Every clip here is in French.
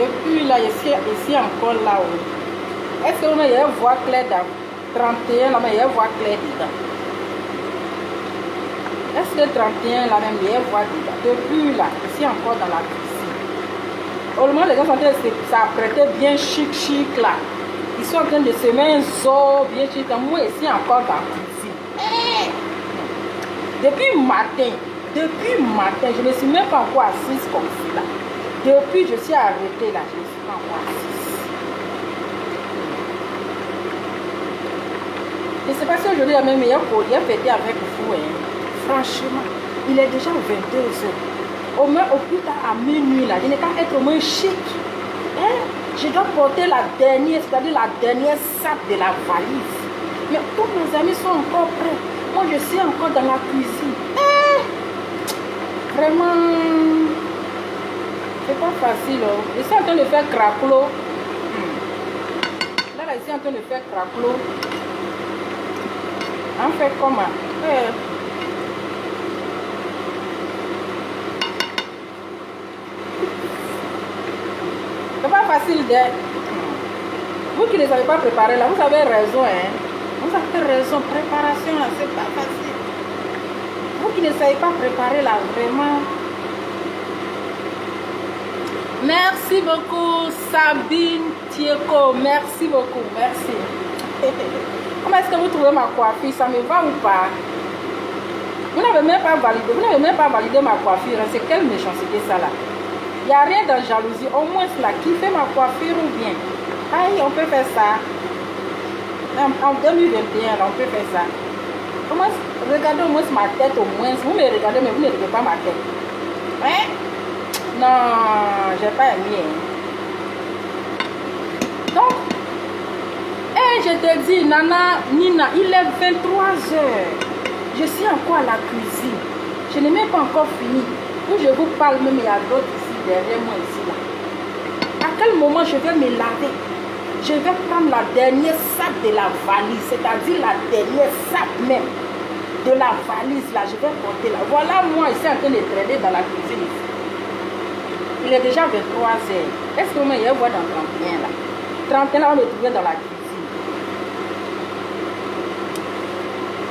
Depuis là, ici encore là-haut. Est-ce que vous voyez voix claire dans 31 là, mais il y a voix claire dedans? Est-ce que 31 là même, il y a voix dedans? Depuis là, ici encore dans la cuisine. Au moment les gens sont en train de s'apprêter bien chic là. Ils sont en train de se mettre un zoo bien chic. Moi ici encore dans la cuisine. Depuis matin, je ne suis même pas encore assise comme ça. Depuis je suis arrêtée là, je ne suis pas encore assise. Je ne sais pas si aujourd'hui il y a même meilleur fêté avec vous. Hein. Franchement, il est déjà 22 h. Au moins au plus tard à minuit là, je n'ai qu'à être au moins chic. Hein? Je dois porter la dernière, c'est-à-dire la dernière sape de la valise. Mais tous mes amis sont encore prêts. Moi je suis encore dans la cuisine. Vraiment, c'est pas facile. Oh. Je suis en train de faire craclo. Là, je suis en train de faire craclo. On fait comment? C'est pas facile de... Vous qui ne savez pas préparer là, vous avez raison. Hein? Vous avez raison. Préparation là, c'est pas facile. Vous qui ne savez pas préparer là, vraiment. Merci beaucoup, Sabine Tieko. Merci beaucoup. Merci. Comment est-ce que vous trouvez ma coiffure? Ça me va ou pas? Vous n'avez même pas validé. Vous n'avez même pas validé ma coiffure. Hein? C'est quelle méchanceté ça là? Il n'y a rien dans jalousie. Au moins là, qui fait ma coiffure ou bien? Aïe, on peut faire ça. En 2021, là, on peut faire ça. Comment, regardez au moins ma tête au moins. Vous me regardez, mais vous ne regardez pas ma tête. Hein? Non, j'ai pas aimé. Donc, je te dis, Nana, Nina, il est 23 h. Je suis encore à la cuisine. Je n'ai même pas encore fini. Où je vous parle, même il y a d'autres ici, derrière moi, ici, là. À quel moment je vais me laver? Je vais prendre la dernière sape de la valise, c'est-à-dire la dernière sape même de la valise, là. Je vais porter là. Voilà moi ici en train de traîner dans la cuisine ici. Il est déjà 23 h. Est-ce que vous voyez dans 31 là? 31 là, on me trouver dans la cuisine.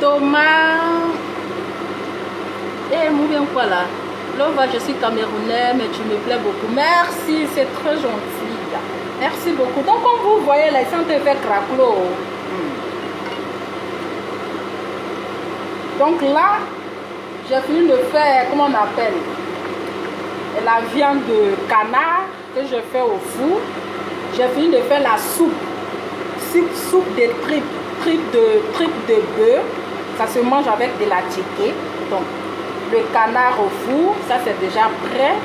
Thomas. Moi bien quoi là? Lova, je suis camerounais, mais tu me plais beaucoup. Merci, c'est très gentil. Merci beaucoup. Donc comme vous voyez là, ils sont en train de faire craclo. Donc là, j'ai fini de faire, comment on appelle? La viande de canard que je fais au four. J'ai fini de faire la soupe. Soupe de tripes de bœuf. Ça se mange avec de la ticket. Donc, le canard au four, ça c'est déjà prêt.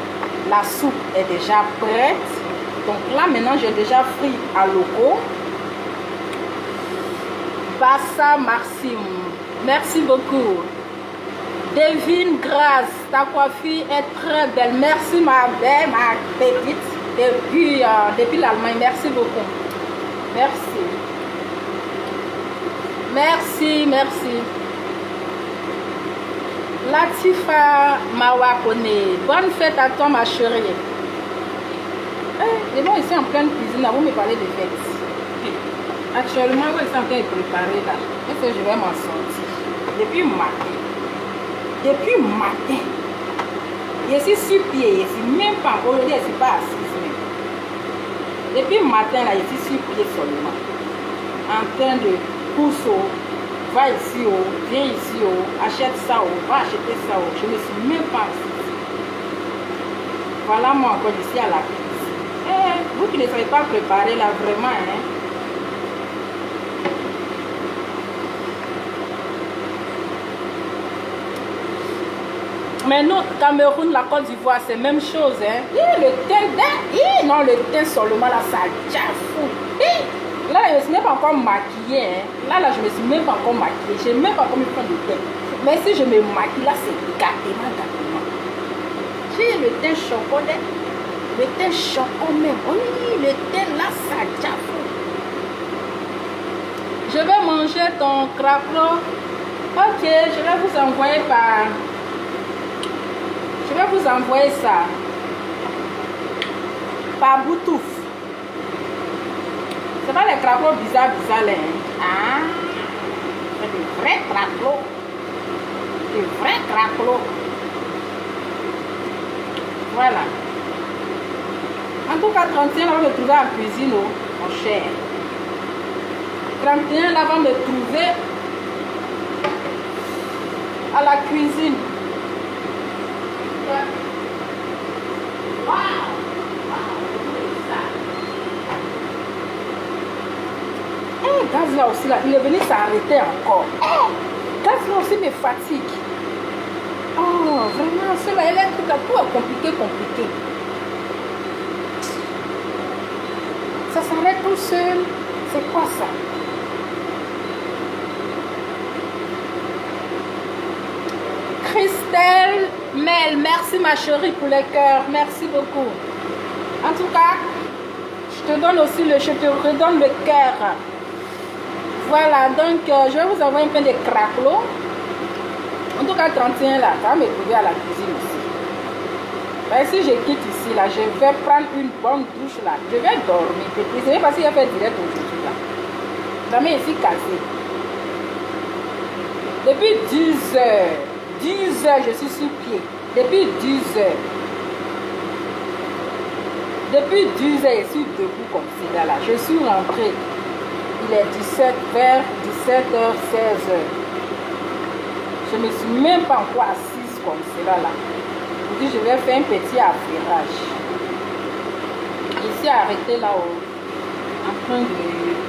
La soupe est déjà prête. Donc là, maintenant, j'ai déjà frit à loco. Bassa Maxime. Merci beaucoup. Devine Grâce, ta coiffure est très belle. Merci ma belle, ma petite. Depuis l'Allemagne, merci beaucoup. Merci. Merci, merci. Latifa Mawakone, bonne fête à toi ma chérie. Et bon, ici en pleine cuisine, là, vous me parlez de fête. Actuellement, vous êtes en train de préparer là. Est-ce que je vais m'en sortir? Depuis matin. Depuis matin. Je suis sur pied, je suis même pas encore, je ne suis pas assise même. Depuis matin là, je suis sur pied seulement. En train de pousser. Va ici, viens ici, achète ça, va acheter ça. Je ne suis même pas assise. Voilà moi encore ici à la cuisine. Vous qui ne savez pas préparer là, vraiment, hein. Mais nous, Cameroun, la Côte d'Ivoire, c'est la même chose, hein. Le teint, non, le teint seulement là, ça jafou. Là, je ne me suis même pas encore maquillée. Hein. Là, je ne me suis même pas encore maquillée. Je n'ai même pas encore mis de teint. Mais si je me maquille, là, c'est gâtement. J'ai le teint chocolat. Le teint chocolat même. Oui, le teint là, ça jafou. Je vais manger ton craplo. Ok, je vais vous envoyer par... Je vais vous envoyer ça par Bluetooth. C'est pas les craquelots bizarres là. Hein? Ah, c'est des vrais craquelots. Des vrais craquelots. Voilà. En tout cas, 31 là, va me trouver en cuisine, oh, mon cher. 31 là, va me trouver à la cuisine. Wow! Gaz là aussi, là, il est venu s'arrêter encore. Gaz là aussi me fatigue. Oh, vraiment, cela électrique, tout est compliqué. Ça s'arrête tout seul. C'est quoi ça? Christelle Mel, merci ma chérie pour les cœurs. Merci beaucoup. En tout cas, je te redonne le cœur. Voilà, donc je vais vous envoyer un peu de craquelot. En tout cas, 31 là, ça va me trouver à la cuisine aussi. Ben, si je quitte ici, là, je vais prendre une bonne douche là. Je vais dormir. Je ne sais pas si je vais faire direct aujourd'hui là. Jamais ici cassé. Depuis 10 heures. 10 heures, je suis sur pied. Depuis 10 heures. Depuis 10 heures, je suis debout comme ça là. Je suis rentrée. Il est 17 vers 17h, 16h. Je ne me suis même pas encore assise comme cela là. Je dis, je vais faire un petit affairage. Ici, arrêté là-haut. En train de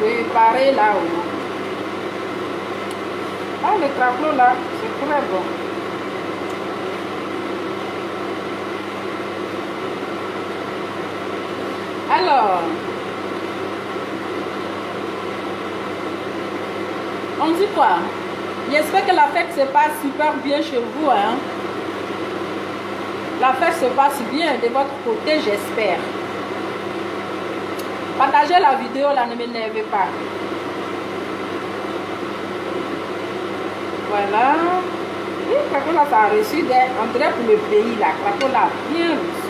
préparer là-haut. Ah, le craquelot là, c'est très bon. Alors, on dit quoi? J'espère que la fête se passe super bien chez vous. Hein? La fête se passe bien de votre côté, j'espère. Partagez la vidéo, là, ne m'énervez pas. Voilà. Oui, Craquelot là, ça a reçu des entrées pour le pays. Là, Craquelot là, bien reçu.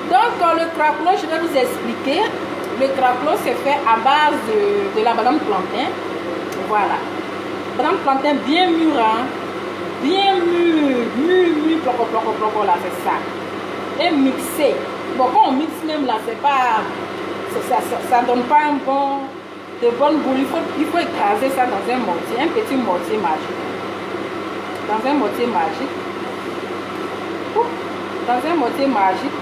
Donc, le craquelot, je vais vous expliquer. Le craquelot, c'est fait à base de la banane plantain. Voilà. Banane plantain bien mûre, hein. Bien mûr, ploco, là, c'est ça. Et mixé. Bon, quand on mixe même là, c'est pas... Ça donne pas un bon... de bonne boule. Il faut écraser ça dans un mortier, un petit mortier magique. Dans un mortier magique. Dans un mortier magique.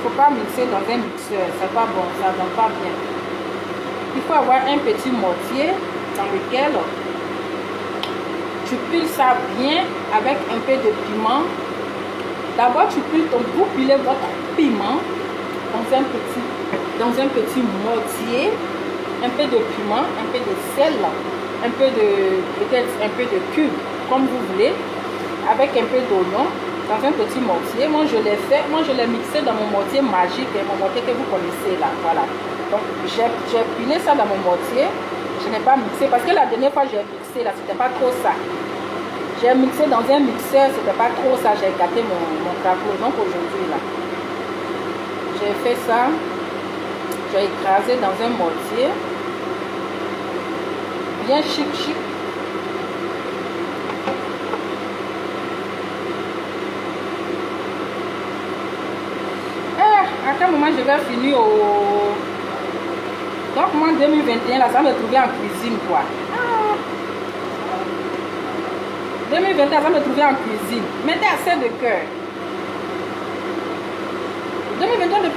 Il ne faut pas mixer dans un mixeur, c'est pas bon, ça ne donne pas bien. Il faut avoir un petit mortier dans lequel tu piles ça bien avec un peu de piment. D'abord, vous pilez votre piment dans un petit mortier, un peu de piment, un peu de sel, peut-être un peu de cube, comme vous voulez, avec un peu d'oignon. Dans un petit mortier, moi je l'ai mixé dans mon mortier magique, mon mortier que vous connaissez là, voilà. Donc j'ai pilé ça dans mon mortier, je n'ai pas mixé, parce que la dernière fois j'ai mixé là, c'était pas trop ça. J'ai mixé dans un mixeur, c'était pas trop ça, j'ai gâté mon craquelot. Donc aujourd'hui là, j'ai fait ça, j'ai écrasé dans un mortier, bien chic. À quel moment je vais finir au... Donc moi 2021 là, ça va me trouver en cuisine quoi. 2021 ça va me trouver en cuisine. Mettez assez de cœur. 2021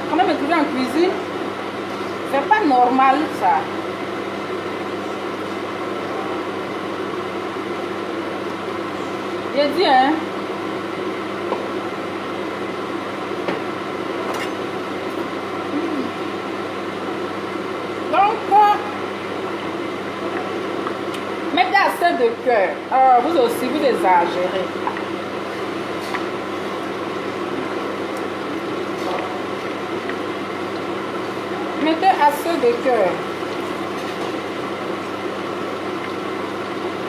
quand même me trouver en cuisine. C'est pas normal ça. J'ai dit hein. Mettez assez de cœur. Vous aussi, vous exagérez. Mettez assez de cœur.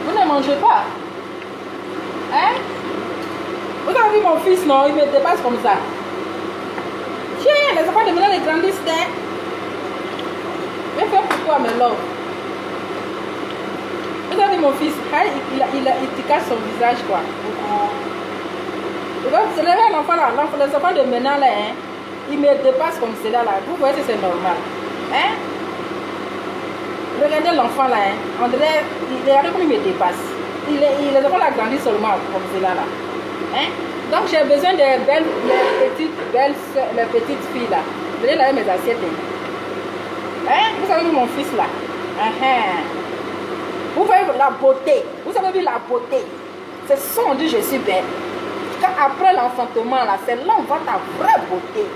Vous ne mangez pas. Hein? Vous avez vu mon mon fils, non, il me dépasse comme ça. Tiens, les enfants de maintenant, ils grandissent. Mais fais pourquoi, mes love? Vous avez mon fils, il te casse son visage, quoi. C'est l'enfant là, les enfants de maintenant, là, hein, ils me dépassent comme cela, là. Vous voyez que c'est normal. Hein? Regardez l'enfant là, hein. On dirait, regardez comme il me dépasse. Les enfants là grandissent seulement comme cela, là. Hein? Donc j'ai besoin de belles, les petites filles là. Venez là avec mes assiettes. Hein? Vous savez mon fils là. Vous voyez la beauté. Vous avez vu la beauté. C'est ça on dit je suis belle. Quand après l'enfantement là, c'est là on voit ta vraie beauté.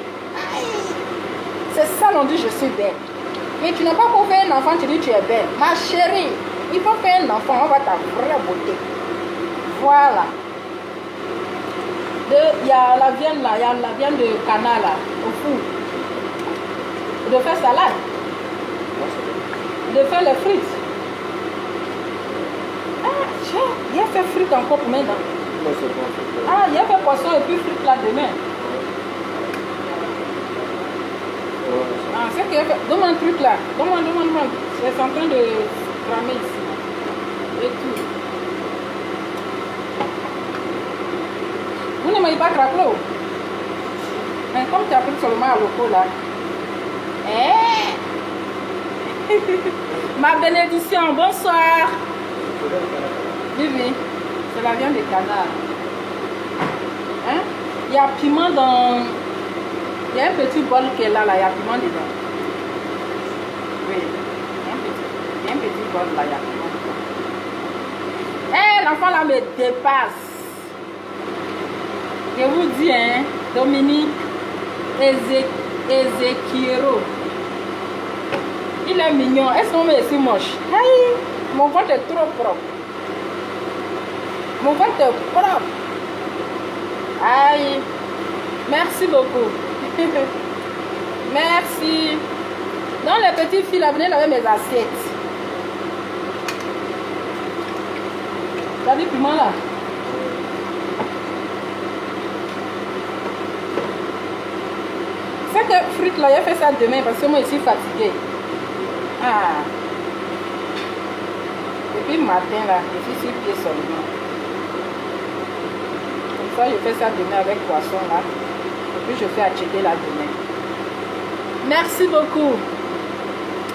C'est ça on dit je suis belle. Mais tu n'as pas pour faire un enfant, tu dis tu es belle. Ma chérie, il faut faire un enfant, on voit ta vraie beauté. Voilà. Il y a la viande là, il y a la viande de canard là, au four. De faire salade. De faire les frites. Ah, tiens, il a fait frites encore pour maintenant. Ah, il a fait poisson et puis frites là demain. Ah, c'est qu'il a fait. Donne-moi un truc là. Donne-moi. C'est en train de ramer ici. Et tout. Vous ne m'avez pas craquelé. Mais comme tu as pris seulement à l'eau là. Ma bénédiction, bonsoir. Oui, c'est la viande de canard. Hein? Il y a piment dans... Il y a un petit bol qui est là, il y a piment dedans. Oui, il y a un petit bol là, il y a piment dedans. L'enfant là me dépasse. Je vous dis, hein, Dominique Ezequiero. Il est mignon. Est-ce qu'on est si moche? Aïe, mon ventre est trop propre. Mon ventre est propre. Aïe. Merci beaucoup. Merci. Dans les petites filles, là, venez laver mes assiettes. T'as vu le piment là? Cette frite là, j'ai fait ça demain parce que moi je suis fatiguée. Ah. Depuis le matin là, je suis sur pied seulement. Comme ça, je fais ça demain avec poisson là. Et puis je fais acheter là demain. Merci beaucoup.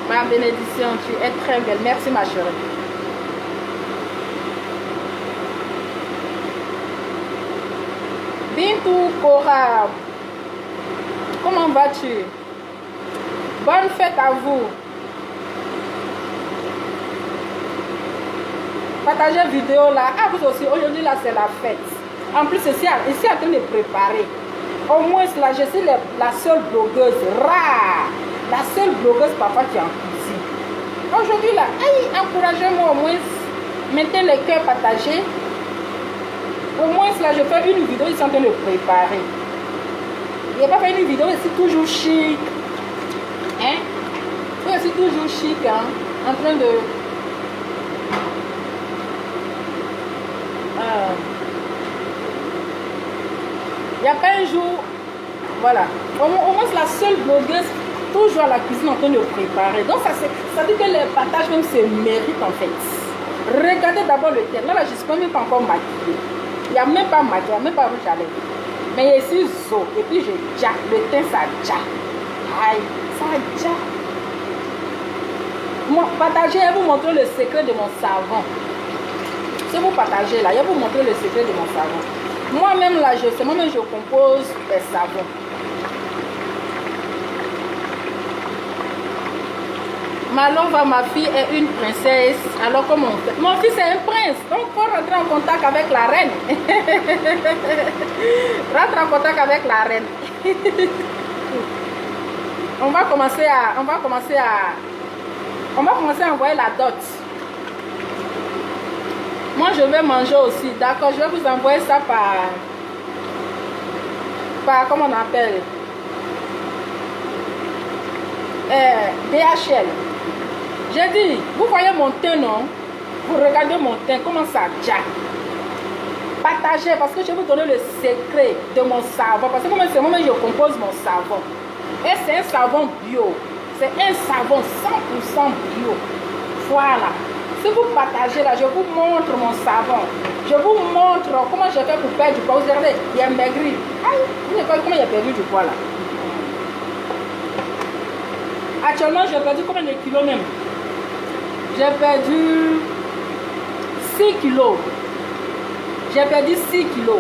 Ma bénédiction, tu es très belle. Merci ma chérie. Bintou Cora. Comment vas-tu? Bonne fête à vous. Partagez vidéo là. Ah, vous aussi, aujourd'hui là c'est la fête. En plus, ici en train de préparer. Au moins là, je suis la seule blogueuse rare. La seule blogueuse parfois qui est en cuisine. Aujourd'hui là, encouragez-moi au moins. Mettez les cœurs partagés. Au moins là, je fais une vidéo, ils sont en train de préparer. Il n'y a pas fait une vidéo, je suis toujours chic. Hein? Je suis toujours chic, hein? En train de... Il n'y a pas un jour... Voilà. Au moins, c'est la seule blogueuse toujours à la cuisine en train de préparer. Donc, ça dit que les partages même se méritent en fait. Regardez d'abord le thème. Là, je ne suis même pas encore maquillée. Il n'y a même pas maquillage, il n'y a même pas rouge à lèvres. Mais ici, zo. Et puis, je jack. Le teint, ça jack. Aïe, ça jack. Moi, partagez, je vais vous montrer le secret de mon savon. Si vous partagez là, je vais vous montrer le secret de mon savon. Moi-même, là, c'est moi-même, je compose des savons. Malova, ma fille, est une princesse. Alors comment on fait? Mon fils est un prince. Donc, il faut rentrer en contact avec la reine. Rentre en contact avec la reine. On va commencer à envoyer la dot. Moi, je vais manger aussi. D'accord, je vais vous envoyer ça par comment on appelle? DHL. J'ai dit, vous voyez mon teint, non? Vous regardez mon teint, comment ça jack. Partagez parce que je vais vous donner le secret de mon savon. Parce que moi, c'est moi-même, je compose mon savon. Et c'est un savon bio. C'est un savon 100% bio. Voilà. Si vous partagez là, je vous montre mon savon. Je vous montre comment je fais pour perdre du poids. Vous regardez, il a maigri. Vous ne voyez comment il a perdu du poids là. Actuellement, j'ai perdu combien de kilos même? J'ai perdu 6 kilos. J'ai perdu 6 kilos.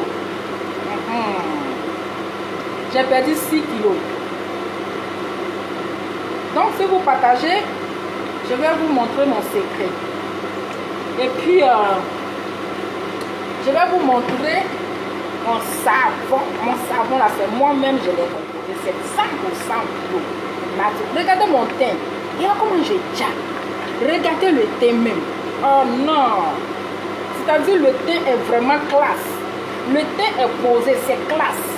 J'ai perdu 6 kilos. Donc, si vous partagez, je vais vous montrer mon secret. Et puis, je vais vous montrer mon savon. Mon savon, là, c'est moi-même, je l'ai composé. C'est 100% bio. Regardez mon teint. Regarde comment j'ai déjà. Regardez le teint même. Oh non. C'est-à-dire, le teint est vraiment classe. Le teint est posé, c'est classe.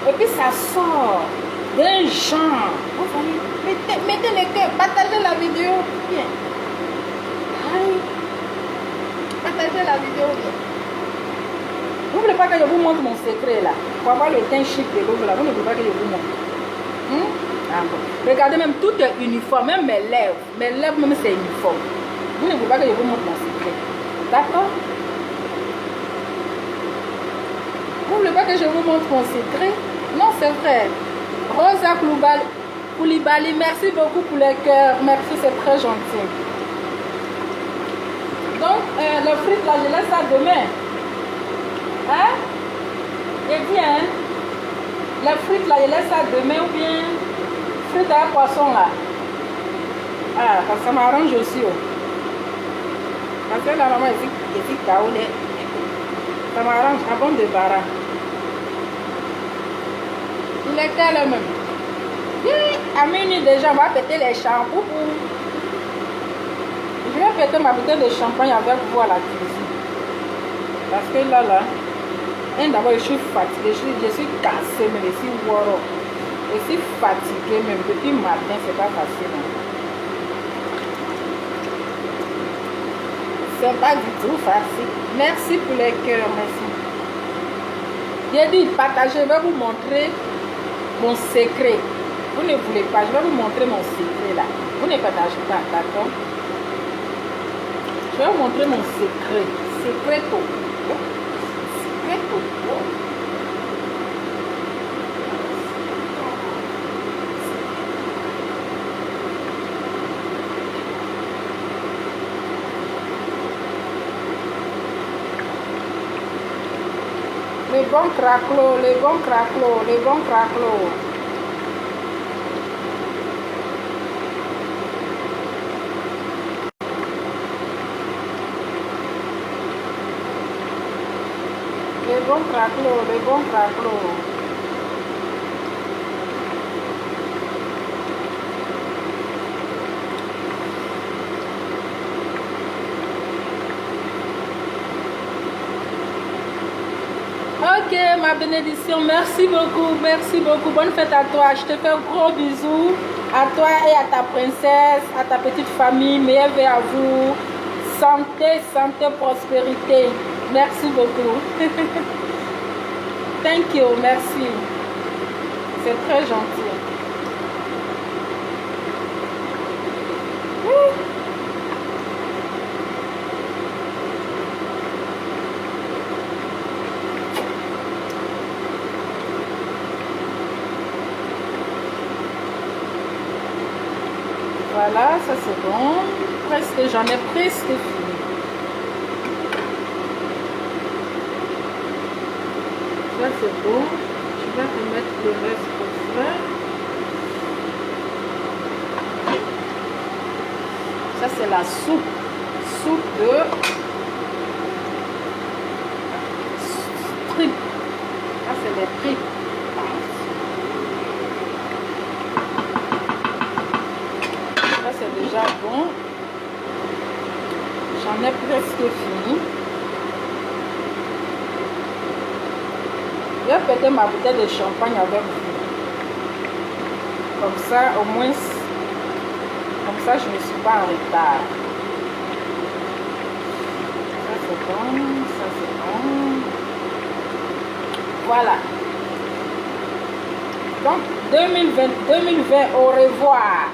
Et puis, ça sort d'un genre. Vous voyez, mettez le cœur, partagez la vidéo. Bien. Allez. Partagez la vidéo. N'oubliez pas que je vous montre mon secret là. Pour avoir le teint chic de l'eau là. Vous n'oubliez pas que je vous montre. Ah bon. Regardez, même tout est uniforme. Même mes lèvres. Mes lèvres même c'est uniforme. Vous n'oubliez pas que je vous montre mon secret. D'accord? Vous n'oubliez pas que je vous montre mon secret? Non, c'est vrai. Rosa Koulibaly, merci beaucoup pour les cœurs. Merci, c'est très gentil. Donc, le frites là, je laisse ça demain. Hein? Et bien, les frites là, je laisse ça demain ou bien frites à poisson là. Ah, parce que ça m'arrange aussi. Oh. Parce que la maman ici, kaoulé. Ça m'arrange, à bon débarras. Il est quelle même? À minuit déjà, on va péter les shampoings. Je vais péter ma bouteille de champagne avec vous à la cuisine. Parce que là, d'abord, je suis fatiguée, je suis cassée, mais je suis woro. Je suis fatiguée, même depuis matin, c'est pas facile. C'est pas du tout facile. Merci pour les cœurs, merci. J'ai dit, partagez, je vais vous montrer mon secret. Vous ne voulez pas, je vais vous montrer mon secret là. Vous ne partagez pas, d'accord? Je vais vous montrer mon secret. Secreto. Secreto. Les bons craquelots, les bons craquelots, les bons craquelots. Les bons craquelots, les bons craquelots. Ok, ma bénédiction, merci beaucoup, bonne fête à toi, je te fais un gros bisou, à toi et à ta princesse, à ta petite famille, meilleurs vœux à vous, santé, santé, prospérité, merci beaucoup, thank you, merci, c'est très gentil. Voilà, ça c'est bon. Presque, j'en ai presque fini. Ça c'est bon. Je vais remettre le reste au frais. Ça c'est la soupe. Soupe de tripes. Ça c'est les tripes. C'est déjà bon. J'en ai presque fini. Je vais péter ma bouteille de champagne avec vous. Comme ça, au moins, comme ça, je ne suis pas en retard. Ça, c'est bon. Ça, c'est bon. Voilà. Donc, 2020, au revoir.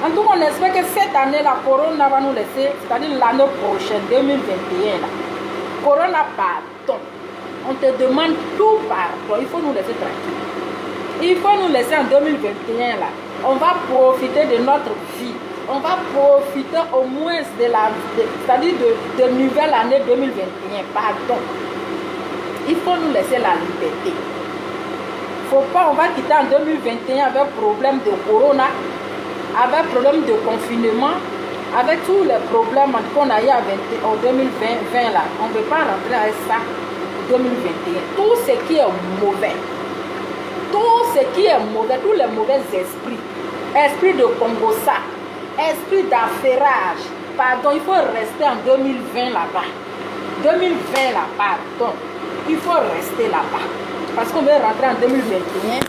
En tout cas, on espère que cette année, la Corona va nous laisser, c'est-à-dire l'année prochaine, 2021, là. Corona, pardon. On te demande tout pardon. Il faut nous laisser tranquille. Il faut nous laisser en 2021, là. On va profiter de notre vie. On va profiter au moins de la, c'est-à-dire de nouvelle année 2021. Pardon. Il faut nous laisser la liberté. Faut pas, on va quitter en 2021 avec problème de corona, avec problème de confinement, avec tous les problèmes qu'on a eu en 2020 là. On ne peut pas rentrer avec ça en 2021. Tout ce qui est mauvais, tous les mauvais esprits, esprit de Congossa, esprit d'affairage, pardon, il faut rester en 2020 là-bas. 2020 là, pardon, il faut rester là-bas. Parce qu'on veut rentrer en 2021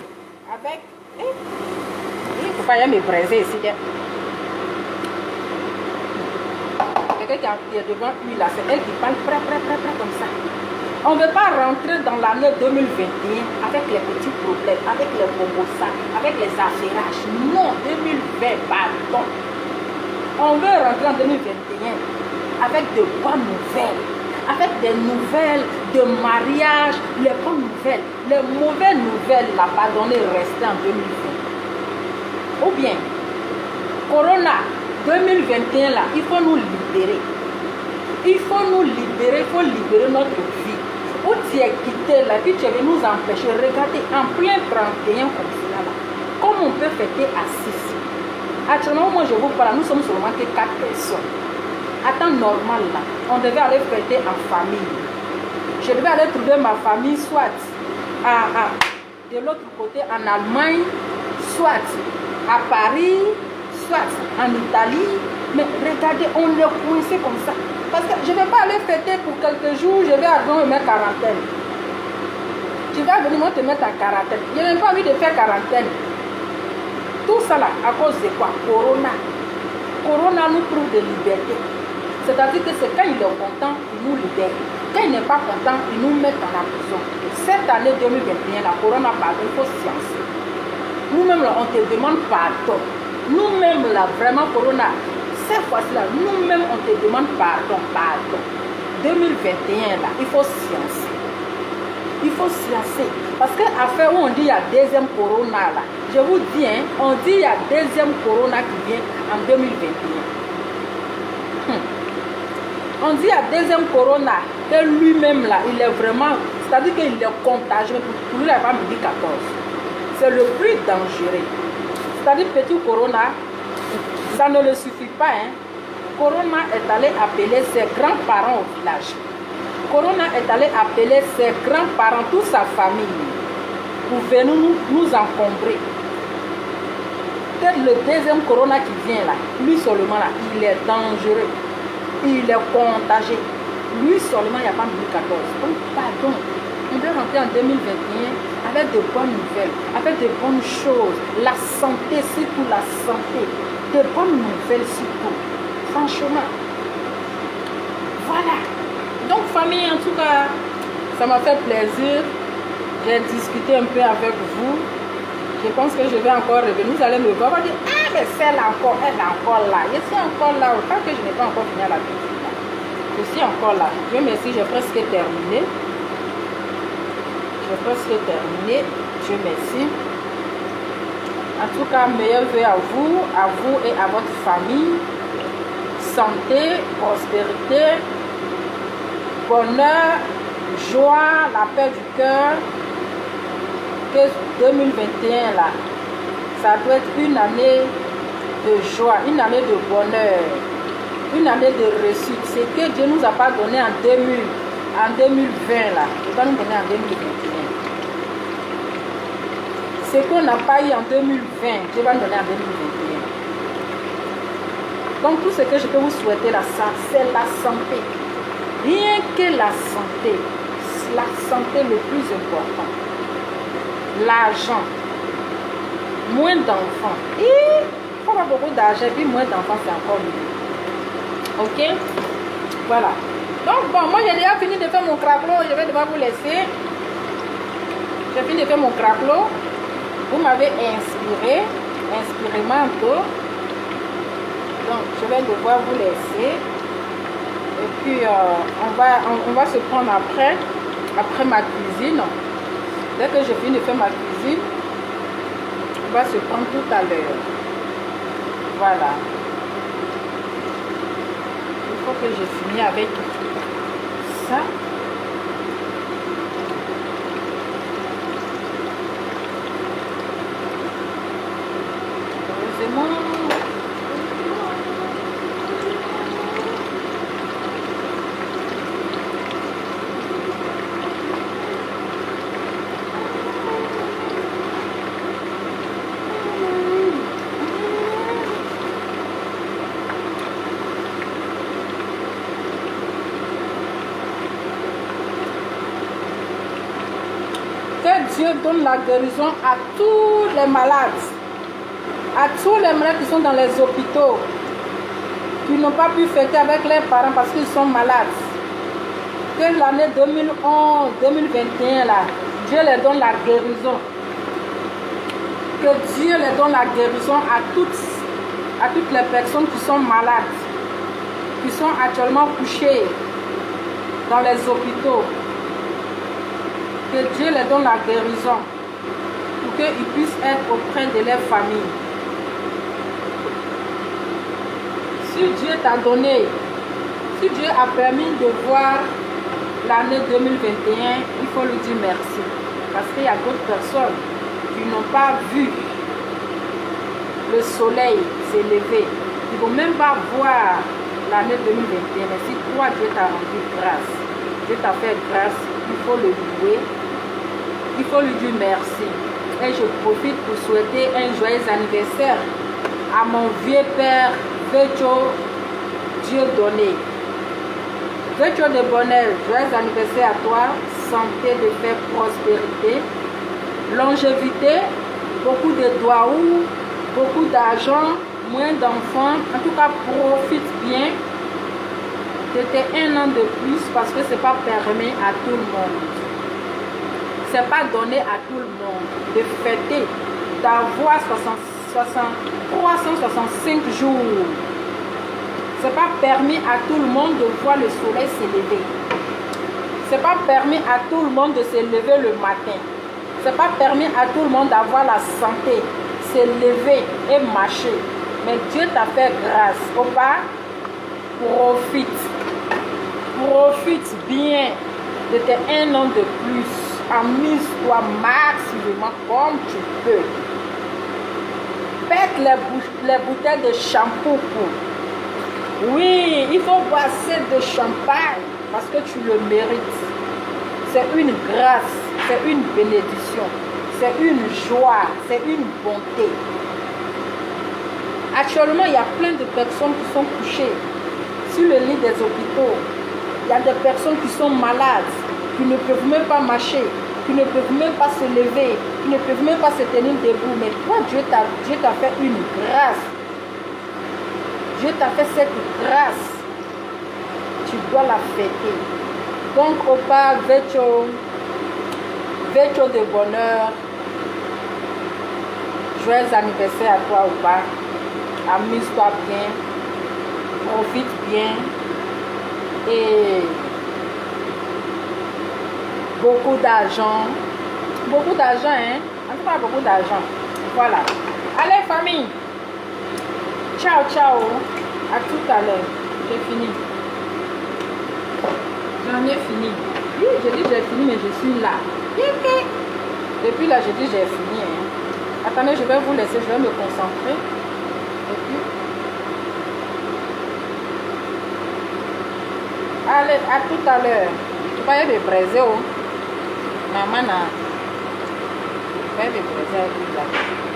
avec... il ne faut pas y me braiser ici. Quelqu'un qui est devant lui là, c'est elle qui parle près comme ça. On ne veut pas rentrer dans l'année 2021 avec les petits problèmes, avec les bobossas, avec les affairages. Non, 2020, pardon. On veut rentrer en 2021 avec de bonnes nouvelles, avec des nouvelles de mariage, les bonnes nouvelles, les mauvaises nouvelles, là, pardonnez, rester en 2020. Ou bien, Corona 2021 là, il faut nous libérer. Il faut nous libérer, il faut libérer notre vie. Où tu es quitté là, puis tu es venu nous empêcher. Regardez, en plein 31 comme cela là, comme on peut fêter à 6. Actuellement, moi je vous parle, nous sommes seulement que 4 personnes. À temps normal là, on devait aller fêter en famille. Je devais aller trouver ma famille soit de l'autre côté en Allemagne, soit à Paris, soit en Italie. Mais regardez, on est coincé comme ça. Parce que je ne vais pas aller fêter pour quelques jours, je vais aller me mettre quarantaine. Tu vas venir te mettre en quarantaine. Je n'ai pas envie de faire quarantaine. Tout ça là, à cause de quoi? Corona. Corona nous prouve de liberté. C'est-à-dire que c'est quand il est content, il nous libère. Quand il n'est pas content, il nous met dans la prison. Cette année 2021, la Corona, pardon, il faut sciencer. Nous-mêmes là, on te demande pardon. Nous-mêmes là, vraiment Corona. Cette fois-ci là, nous-mêmes on te demande pardon. 2021 là, il faut sciencer. Il faut sciencer. Parce qu'à faire où on dit il y a deuxième corona là, je vous dis, hein, on dit il y a deuxième corona qui vient en 2021. On dit il y a deuxième corona, que lui-même là, il est vraiment, c'est-à-dire qu'il est contagieux. Pour lui, il n'a pas mis 14. C'est le plus dangereux. C'est-à-dire petit corona, ça ne le suffit pas. Hein. Corona est allé appeler ses grands-parents au village. Corona est allé appeler ses grands-parents, toute sa famille, pour venir nous encombrer. Peut-être le deuxième corona qui vient là, lui seulement là, il est dangereux. Il est contagieux. Lui seulement, il n'y a pas 2014. Donc, pardon, on doit rentrer en 2021 avec de bonnes nouvelles, avec de bonnes choses. La santé, surtout la santé. De bonnes nouvelles surtout. Franchement. Voilà. Donc, famille, en tout cas, ça m'a fait plaisir. J'ai discuté un peu avec vous. Je pense que je vais encore revenir. Vous allez me voir. Vous allez dire, ah, mais celle encore, elle est encore là. Je suis encore là. Autant que je n'ai pas encore fini la vidéo. Je suis encore là. Dieu merci, j'ai presque terminé. J'ai presque terminé. Dieu merci. En tout cas, meilleurs vœux à vous et à votre famille. Santé, prospérité, bonheur, joie, la paix du cœur. Que 2021 là, ça doit être une année de joie, une année de bonheur, une année de réussite. C'est que Dieu nous a pas donné en 2020 là, il va nous donner en 2021. Ce qu'on n'a pas eu en 2020, Dieu va nous donner en 2021. Donc tout ce que je peux vous souhaiter là, c'est la santé. Rien que la santé le plus important. L'argent, moins d'enfants. Il faut pas beaucoup d'argent, puis moins d'enfants, c'est encore mieux. Ok? Voilà. Donc bon, moi j'ai déjà fini de faire mon craquelot, je vais devoir vous laisser. J'ai fini de faire mon craquelot. Vous m'avez inspiré. Inspirez-moi un peu. Donc, je vais devoir vous laisser. Et puis, on va se prendre après ma cuisine. Dès que je finis de faire ma cuisine, on va se prendre tout à l'heure. Voilà. Il faut que je finisse avec ça. Heureusement. Que Dieu donne la guérison à tous les malades, à tous les malades qui sont dans les hôpitaux, qui n'ont pas pu fêter avec leurs parents parce qu'ils sont malades. Que l'année 2011, 2021, là, Dieu les donne la guérison. Que Dieu les donne la guérison à toutes les personnes qui sont malades, qui sont actuellement couchées dans les hôpitaux. Que Dieu les donne la guérison pour qu'ils puissent être auprès de leur famille. Si Dieu t'a donné, si Dieu a permis de voir l'année 2021, il faut lui dire merci. Parce qu'il y a d'autres personnes qui n'ont pas vu le soleil s'élever. Ils ne vont même pas voir l'année 2021. Mais si toi, Dieu t'a rendu grâce, Dieu t'a fait grâce, il faut le louer. Il faut lui dire merci. Et je profite pour souhaiter un joyeux anniversaire à mon vieux père Vecho Dieudonné. Vecho de bonheur, joyeux anniversaire à toi. Santé, de paix, prospérité, longévité, beaucoup de douaou, beaucoup d'argent, moins d'enfants. En tout cas, profite bien. C'était un an de plus parce que ce n'est pas permis à tout le monde. C'est pas donné à tout le monde de fêter, d'avoir 365 jours. C'est pas permis à tout le monde de voir le soleil s'élever. C'est pas permis à tout le monde de se lever le matin. C'est pas permis à tout le monde d'avoir la santé, se lever et marcher. Mais Dieu t'a fait grâce. Opa, profite bien de tes un an de plus. Amuse-toi maximum comme tu peux. Pète les bouteilles de shampoing. Oui, il faut boire assez de champagne parce que tu le mérites. C'est une grâce, c'est une bénédiction, c'est une joie, c'est une bonté. Actuellement, il y a plein de personnes qui sont couchées sur le lit des hôpitaux. Il y a des personnes qui sont malades, qui ne peuvent même pas marcher, qui ne peuvent même pas se lever, qui ne peuvent même pas se tenir debout. Mais toi, Dieu t'a fait une grâce. Dieu t'a fait cette grâce. Tu dois la fêter. Donc, Opa, Vecho de bonheur. Joyeux anniversaire à toi, Opa. Amuse-toi bien. Profite bien. Et beaucoup d'argent. Beaucoup d'argent, hein? En tout cas, beaucoup d'argent. Voilà. Allez, famille. Ciao, ciao. À tout à l'heure. J'ai fini. J'en ai fini. Oui, j'ai dit j'ai fini, mais je suis là. Depuis là, j'ai dit j'ai fini. Hein. Attendez, je vais vous laisser. Je vais me concentrer. Et puis... Allez, à tout à l'heure. Tu vas y aller Brésil. Maman, tu vas y aller Brésil.